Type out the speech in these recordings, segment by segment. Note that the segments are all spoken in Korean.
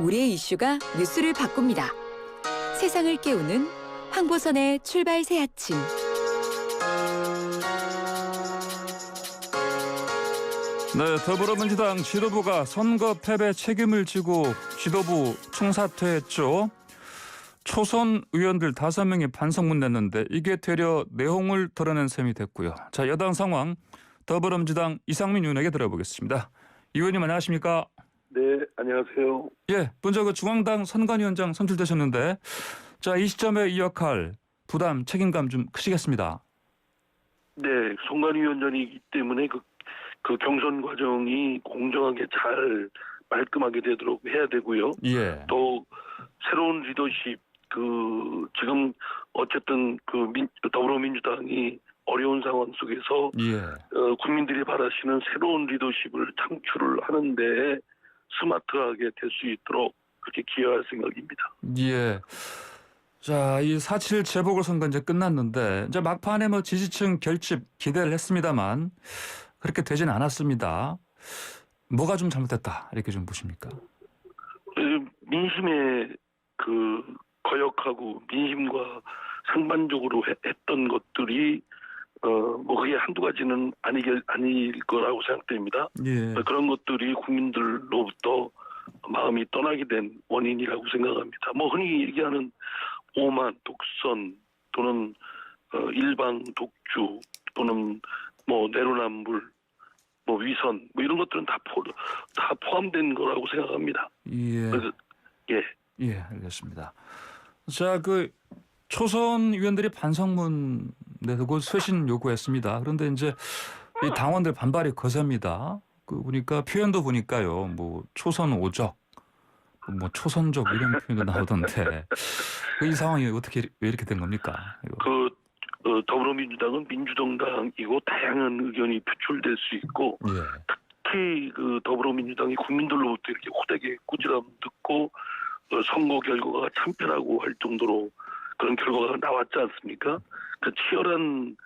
우리의 이슈가 뉴스를 바꿉니다. 세상을 깨우는 황보선의 출발 새 아침. 네, 더불어민주당 지도부가 선거 패배 책임을 지고 지도부 총사퇴했죠. 초선 의원들 5명이 반성문 냈는데 이게 되려 내용을 드러낸 셈이 됐고요. 자, 여당 상황 더불어민주당 이상민 의원에게 들어보겠습니다. 의원님 안녕하십니까? 네, 안녕하세요. 예, 먼저 그 중앙당 선관위원장 선출되셨는데 자, 이 시점에 이 역할 부담 책임감 좀 크시겠습니다. 네, 선관위원장이기 때문에 그 경선 과정이 공정하게 잘 말끔하게 되도록 해야 되고요. 예. 또 새로운 리더십 지금 어쨌든 더불어민주당이 어려운 상황 속에서 예. 국민들이 바라시는 새로운 리더십을 창출을 하는데 스마트하게 될 수 있도록 그렇게 기여할 생각입니다. 예. 자, 이 4.7 재보궐선거 이제 끝났는데 이제 막판에 뭐 지지층 결집 기대를 했습니다만 그렇게 되지는 않았습니다. 뭐가 좀 잘못됐다 이렇게 좀 보십니까? 민심에 거역하고 민심과 상반적으로 했던 것들이 뭐 그게 한두 가지는 아닐 거라고 생각됩니다. 예. 그런 것들이 국민들로부터 마음이 떠나게 된 원인이라고 생각합니다. 뭐 흔히 얘기하는 오만, 독선 또는 일방 독주 또는 뭐 내로남불, 뭐 위선 뭐 이런 것들은 다 포함된 거라고 생각합니다. 예. 그래서 예. 예, 알겠습니다. 자, 그 초선 의원들이 반성문 내고 쇄신 요구했습니다. 그런데 이제 이 당원들 반발이 거셉니다. 보니까 표현도 보니까요, 뭐 초선 오적, 뭐 초선적 이런 표현도 나오던데 이 상황이 왜 이렇게 된 겁니까? 더불어민주당은 민주정당이고 다양한 의견이 표출될 수 있고 예. 특히 더불어민주당이 국민들로부터 이렇게 호되게 꾸지람 듣고 선거 결과가 참패라고 할 정도로 그런 결과가 나왔지 않습니까? 그 치열한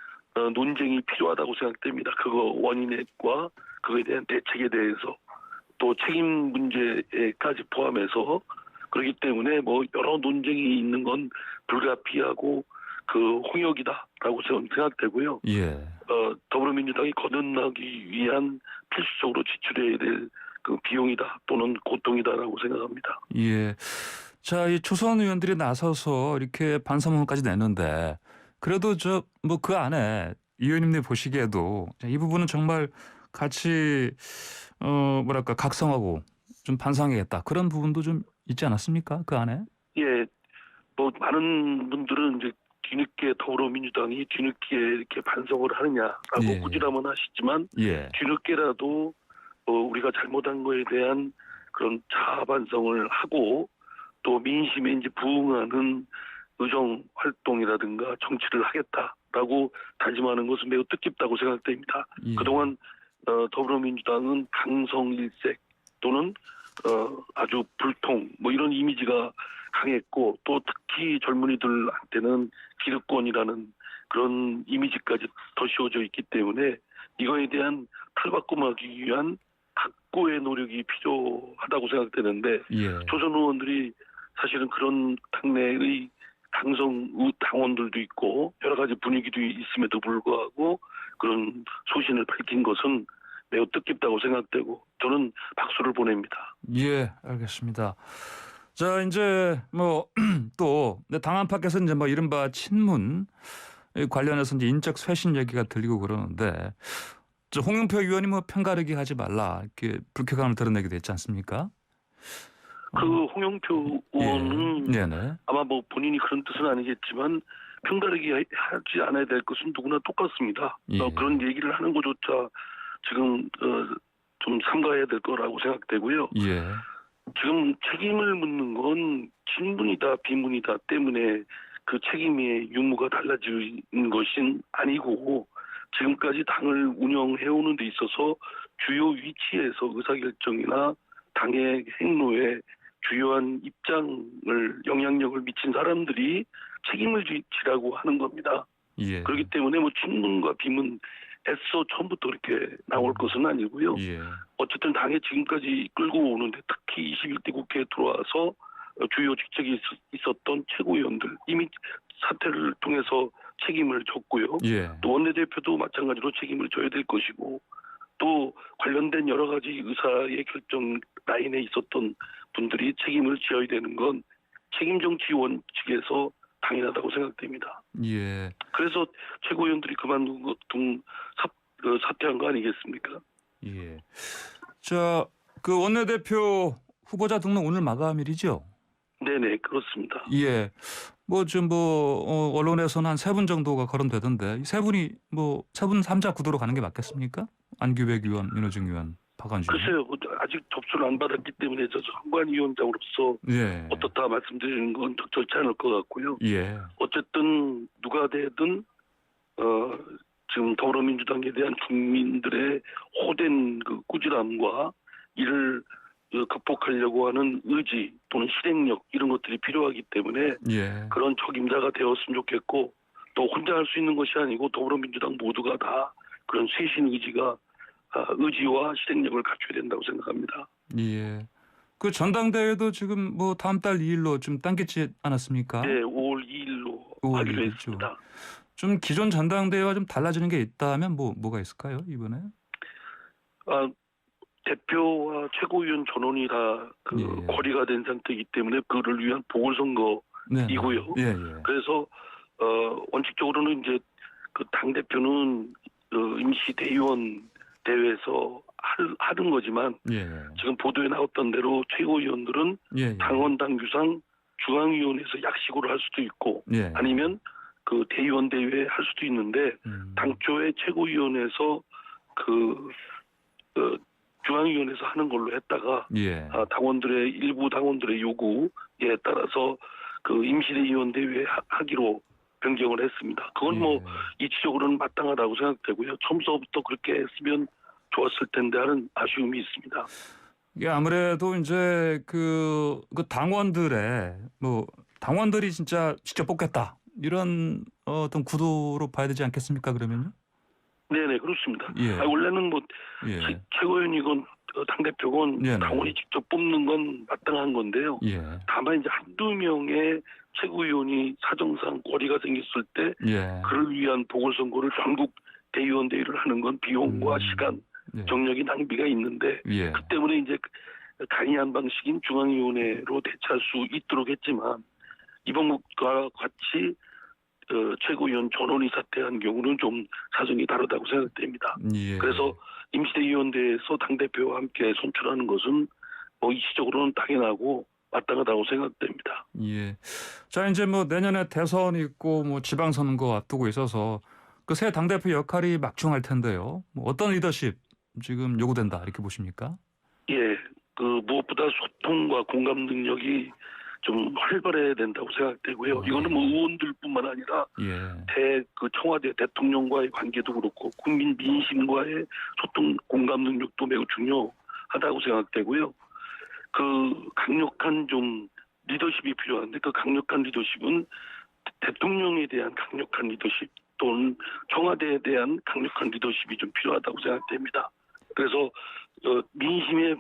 논쟁이 필요하다고 생각됩니다. 그거 원인과 그거에 대한 대책에 대해서 또 책임 문제까지 포함해서 그렇기 때문에 뭐 여러 논쟁이 있는 건 불가피하고 홍역이다라고 생각되고요. 예. 더불어민주당이 거듭나기 위한 필수적으로 지출해야 될 비용이다 또는 고통이다라고 생각합니다. 예. 자, 이 초선 의원들이 나서서 이렇게 반성문까지 냈는데 그래도 뭐 그 안에 이 의원님들 보시기에도 이 부분은 정말 같이 각성하고 좀 반성해야겠다 그런 부분도 좀 있지 않았습니까? 그 안에? 예. 뭐 많은 분들은 이제 뒤늦게 더불어민주당이 뒤늦게 이렇게 반성을 하느냐라고 예. 꾸지람은 하시지만 예. 뒤늦게라도 우리가 잘못한 거에 대한 그런 자아 반성을 하고 또 민심에 이제 부응하는 의정 활동이라든가 정치를 하겠다라고 다짐하는 것은 매우 뜻깊다고 생각됩니다. 예. 그동안 더불어민주당은 강성일색 또는 아주 불통 뭐 이런 이미지가 강했고 또 특히 젊은이들한테는 기득권이라는 그런 이미지까지 더 씌워져 있기 때문에 이거에 대한 탈바꿈하기 위한 각고의 노력이 필요하다고 생각되는데 예. 초선 의원들이 사실은 그런 당내의 강성 당원들도 있고 여러 가지 분위기도 있음에도 불구하고 그런 소신을 밝힌 것은 매우 뜻깊다고 생각되고 저는 박수를 보냅니다. 예, 알겠습니다. 자, 이제 뭐 또 당 안팎에서 이제 뭐 이른바 친문 관련해서 이제 인적 쇄신 얘기가 들리고 그러는데 홍영표 의원이 뭐 편가르기 하지 말라 이렇게 불쾌감을 드러내기도 했지 않습니까? 홍영표 의원은 네네. 아마 뭐 본인이 그런 뜻은 아니겠지만 편가르기 하지 않아야 될 것은 누구나 똑같습니다. 예. 그런 얘기를 하는 것조차 지금 좀 삼가해야 될 거라고 생각되고요. 예. 지금 책임을 묻는 건 친문이다 비문이다 때문에 그 책임의 유무가 달라지는 것은 아니고 지금까지 당을 운영해오는 데 있어서 주요 위치에서 의사결정이나 당의 행로에 주요한 영향력을 미친 사람들이 책임을 지라고 하는 겁니다. 예. 그렇기 때문에 뭐 친문과 비문 애써 처음부터 그렇게 나올 것은 아니고요. 예. 어쨌든 당에 지금까지 끌고 오는데 특히 21대 국회에 들어와서 주요 직책이 있었던 최고위원들 이미 사퇴를 통해서 책임을 졌고요. 예. 또 원내대표도 마찬가지로 책임을 져야 될 것이고 또 관련된 여러 가지 의사의 결정 라인에 있었던 분들이 책임을 지어야 되는 건 책임정치원 측에서 당연하다고 생각됩니다. 예. 그래서 최고위원들이 그만둔 사퇴한 거 아니겠습니까? 예. 자, 그 원내대표 후보자 등록 오늘 마감일이죠? 네네, 그렇습니다. 예. 뭐 지금 언론에서는 한 3분 정도가 거론되던데 이 3분이 뭐 3분 3자 구도로 가는 게 맞겠습니까? 안규백 의원, 윤호중 의원, 박원준. 글쎄요, 아직 접수를 안 받았기 때문에 저 선관위원장으로서 예. 어떻다 말씀드리는 건 적절치 않을 것 같고요. 예. 어쨌든 누가 되든 지금 더불어민주당에 대한 국민들의 호된 그 꾸지람과 이를 극복하려고 하는 의지 또는 실행력 이런 것들이 필요하기 때문에 예. 그런 적임자가 되었으면 좋겠고 또 혼자 할 수 있는 것이 아니고 더불어민주당 모두가 다 그런 쇄신 의지와 실행력을 갖춰야 된다고 생각합니다. 예. 그 전당대회도 지금 뭐 다음 달 2일로 좀 당겼지 않았습니까? 네, 5월 2일로 5월 하기로 2일 죠. 했습니다. 좀 기존 전당대회와 좀 달라지는 게 있다면 뭐가 있을까요, 이번에? 대표와 최고위원 전원이 다 예. 거리가 된 상태이기 때문에 그를 위한 보궐선거이고요. 네. 예. 그래서 원칙적으로는 이제 그 당 대표는 임시 대의원 대회에서 하는 거지만 예. 지금 보도에 나왔던 대로 최고위원들은 예. 당원 당규상 중앙위원회에서 약식으로 할 수도 있고 예. 아니면 그 대의원 대회에 할 수도 있는데 당초에 최고위원회에서 중앙위원회에서 하는 걸로 했다가 예. 일부 당원들의 요구에 따라서 그 임시대의원 대회 하기로 변경을 했습니다. 그건 뭐 이치적으로는 마땅하다고 생각되고요. 처음서부터 그렇게 했으면 좋았을 텐데 하는 아쉬움이 있습니다. 이게 아무래도 이제 그 당원들이 진짜 직접 뽑겠다 이런 어떤 구도로 봐야 되지 않겠습니까? 그러면요? 네네 그렇습니다. 예. 원래는 뭐 예. 최고위원이건 당대표건 네네. 당원이 직접 뽑는 건 마땅한 건데요. 예. 다만 이제 한두 명의 최고위원이 사정상 거리가 생겼을 때 예. 그를 위한 보궐선거를 전국 대의원 대회를 하는 건 비용과 시간, 예. 정력이 낭비가 있는데 예. 그 때문에 이제 간이한 방식인 중앙위원회로 대체할 수 있도록 했지만 이번과 같이 최고위원 전원이 사퇴한 경우는 좀 사정이 다르다고 생각됩니다. 예. 그래서 임시대의원대에서 당대표와 함께 선출하는 것은 뭐 이시적으로는 당연하고 마땅하다고 생각됩니다. 예. 자, 이제 뭐 내년에 대선이 있고 뭐 지방선거 앞두고 있어서 그 새 당대표 역할이 막중할 텐데요. 뭐 어떤 리더십 지금 요구된다 이렇게 보십니까? 예. 무엇보다 소통과 공감 능력이 좀 활발해야 된다고 생각되고요. 이거는 뭐 의원들뿐만 아니라 예. 청와대 대통령과의 관계도 그렇고 국민 민심과의 소통 공감 능력도 매우 중요하다고 생각되고요. 그 강력한 좀 리더십이 필요한데 그 강력한 리더십은 대통령에 대한 강력한 리더십 또는 청와대에 대한 강력한 리더십이 좀 필요하다고 생각됩니다. 그래서 민심에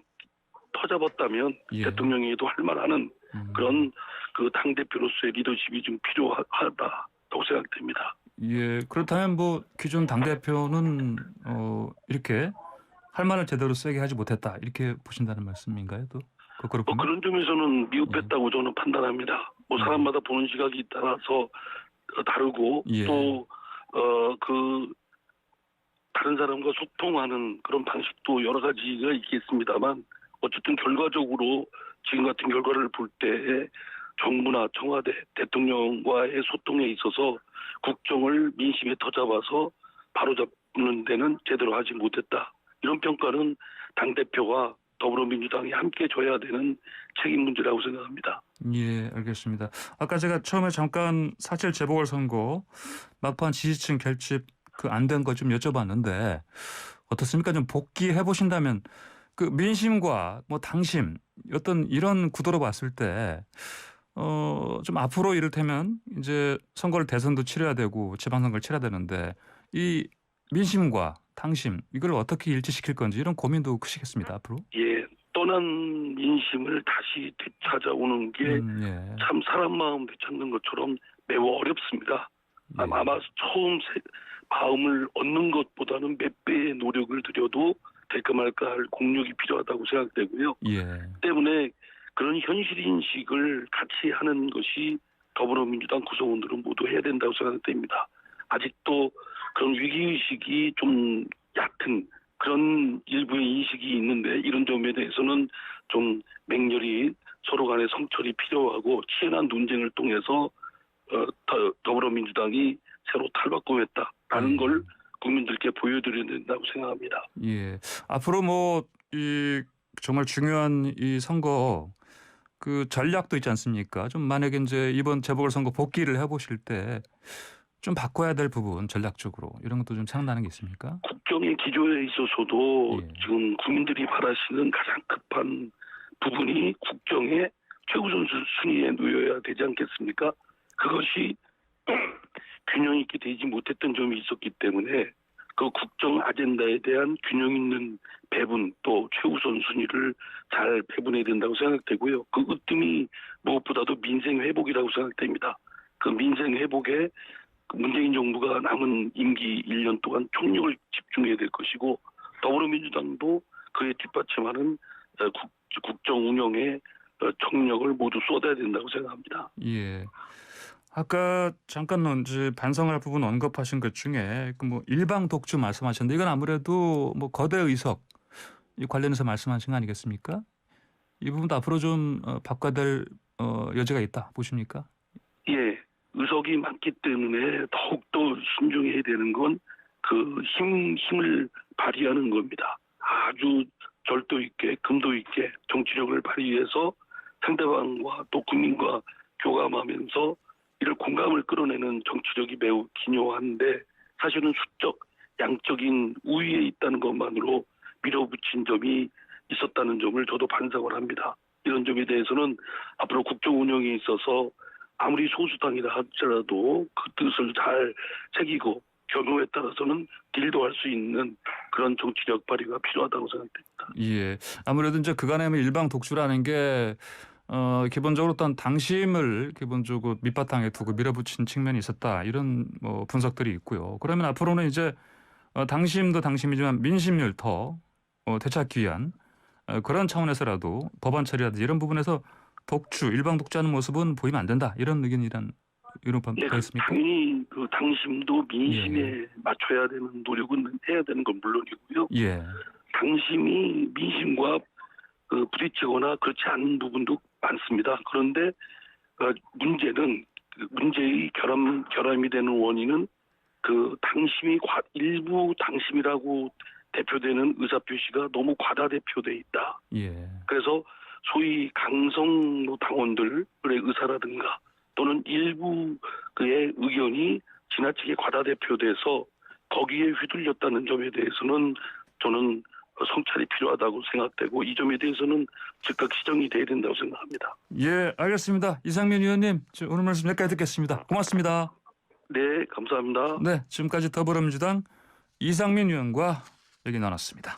터잡았다면 예. 대통령에도 할 만하는 그런 그 당대표로서의 리더십이 좀 필요하다고 생각됩니다. 예. 그렇다면 뭐 기존 당대표는 이렇게 할 말을 제대로 세게 하지 못했다 이렇게 보신다는 말씀인가요? 또 거꾸로 보면? 그런 점에서는 미흡했다고 저는 판단합니다. 뭐 사람마다 보는 시각이 따라서 다르고 예. 또 다른 사람과 소통하는 그런 방식도 여러 가지가 있겠습니다만 어쨌든 결과적으로 지금 같은 결과를 볼 때 정부나 청와대 대통령과의 소통에 있어서 국정을 민심에 터잡아서 바로잡는 데는 제대로 하지 못했다. 이런 평가는 당대표와 더불어민주당이 함께 져야 되는 책임 문제라고 생각합니다. 예, 알겠습니다. 아까 제가 처음에 잠깐 4.7 재보궐선거 막판 지지층 결집 안 된 거 좀 여쭤봤는데 어떻습니까? 좀 복귀해 보신다면 그 민심과 뭐 당심 어떤 이런 구도로 봤을 때 좀 앞으로 이를테면 이제 대선도 치러야 되고 지방선거를 치러야 되는데 이 민심과 당심 이걸 어떻게 일치시킬 건지 이런 고민도 크시겠습니다 앞으로. 예, 떠난 민심을 다시 되찾아오는 게 예. 참 사람 마음 되찾는 것처럼 매우 어렵습니다. 예. 아마 처음 마음을 얻는 것보다는 몇 배의 노력을 들여도 될까 말까 할 공력이 필요하다고 생각되고요. 예. 때문에 그런 현실 인식을 같이 하는 것이 더불어민주당 구성원들은 모두 해야 된다고 생각됩니다. 아직도 그런 위기의식이 좀 얕은 그런 일부의 인식이 있는데 이런 점에 대해서는 좀 맹렬히 서로 간의 성찰이 필요하고 치열한 논쟁을 통해서 더불어민주당이 새로 탈바꿈했다라는 걸 국민들께 보여드려야 된다고 생각합니다. 예. 앞으로 뭐 이 정말 중요한 이 선거 그 전략도 있지 않습니까? 좀 만약에 이제 이번 재보궐선거 복귀를 해보실 때 좀 바꿔야 될 부분 전략적으로 이런 것도 좀 생각나는 게 있습니까? 국정의 기조에 있어서도 예. 지금 국민들이 바라시는 가장 급한 부분이 국정의 최우선 순위에 놓여야 되지 않겠습니까? 그것이 균형 있게 되지 못했던 점이 있었기 때문에 그 국정 아젠다에 대한 균형 있는 배분 또 최우선 순위를 잘 배분해야 된다고 생각되고요. 그 으뜸이 무엇보다도 민생 회복이라고 생각됩니다. 그 민생 회복에 문재인 정부가 남은 임기 1년 동안 총력을 집중해야 될 것이고 더불어민주당도 그에 뒷받침하는 국정 운영에 총력을 모두 쏟아야 된다고 생각합니다. 예. 아까 잠깐 이제 반성할 부분 언급하신 것 중에 그 뭐 일방 독주 말씀하셨는데 이건 아무래도 뭐 거대 의석 이 관련해서 말씀하신 거 아니겠습니까? 이 부분도 앞으로 좀 바꿔야 될 여지가 있다 보십니까? 예, 의석이 많기 때문에 더욱더 신중해야 되는 건 그 힘을 발휘하는 겁니다. 아주 절도 있게 금도 있게 정치력을 발휘해서 상대방과 또 국민과 교감하면서 이를 공감을 끌어내는 정치력이 매우 기묘한데 사실은 수적 양적인 우위에 있다는 것만으로 밀어붙인 점이 있었다는 점을 저도 반성을 합니다. 이런 점에 대해서는 앞으로 국정 운영에 있어서 아무리 소수당이라 할지라도 그 뜻을 잘 새기고 경우에 따라서는 딜도 할 수 있는 그런 정치력 발휘가 필요하다고 생각됩니다. 예. 아무래도 이제 그간의 일방 독주라는 게 기본적으로 어떤 당심을 기본적으로 밑바탕에 두고 밀어붙인 측면이 있었다 이런 뭐 분석들이 있고요. 그러면 앞으로는 이제 당심도 당심이지만 민심을 더 되찾기 위한 그런 차원에서라도 법안 처리라든지 이런 부분에서 독주, 일방 독주하는 모습은 보이면 안 된다 이런 의견이란 이런 예, 가 있습니까? 당연히 그 당심도 민심에 예. 맞춰야 되는 노력은 해야 되는 건 물론이고요. 예. 당심이 민심과 부딪히거나 그렇지 않은 부분도 많습니다. 그런데 문제는 문제의 결함이 되는 원인은 그 당심이 일부 당심이라고 대표되는 의사표시가 너무 과다대표돼 있다. 예. 그래서 소위 강성로 당원들의 의사라든가 또는 일부 그의 의견이 지나치게 과다대표돼서 거기에 휘둘렸다는 점에 대해서는 저는 성찰이 필요하다고 생각되고 이 점에 대해서는 즉각 시정이 돼야 된다고 생각합니다. 예, 알겠습니다. 이상민 의원님, 오늘 말씀 여기까지 듣겠습니다. 고맙습니다. 네, 감사합니다. 네, 지금까지 더불어민주당 이상민 의원과 얘기 나눴습니다.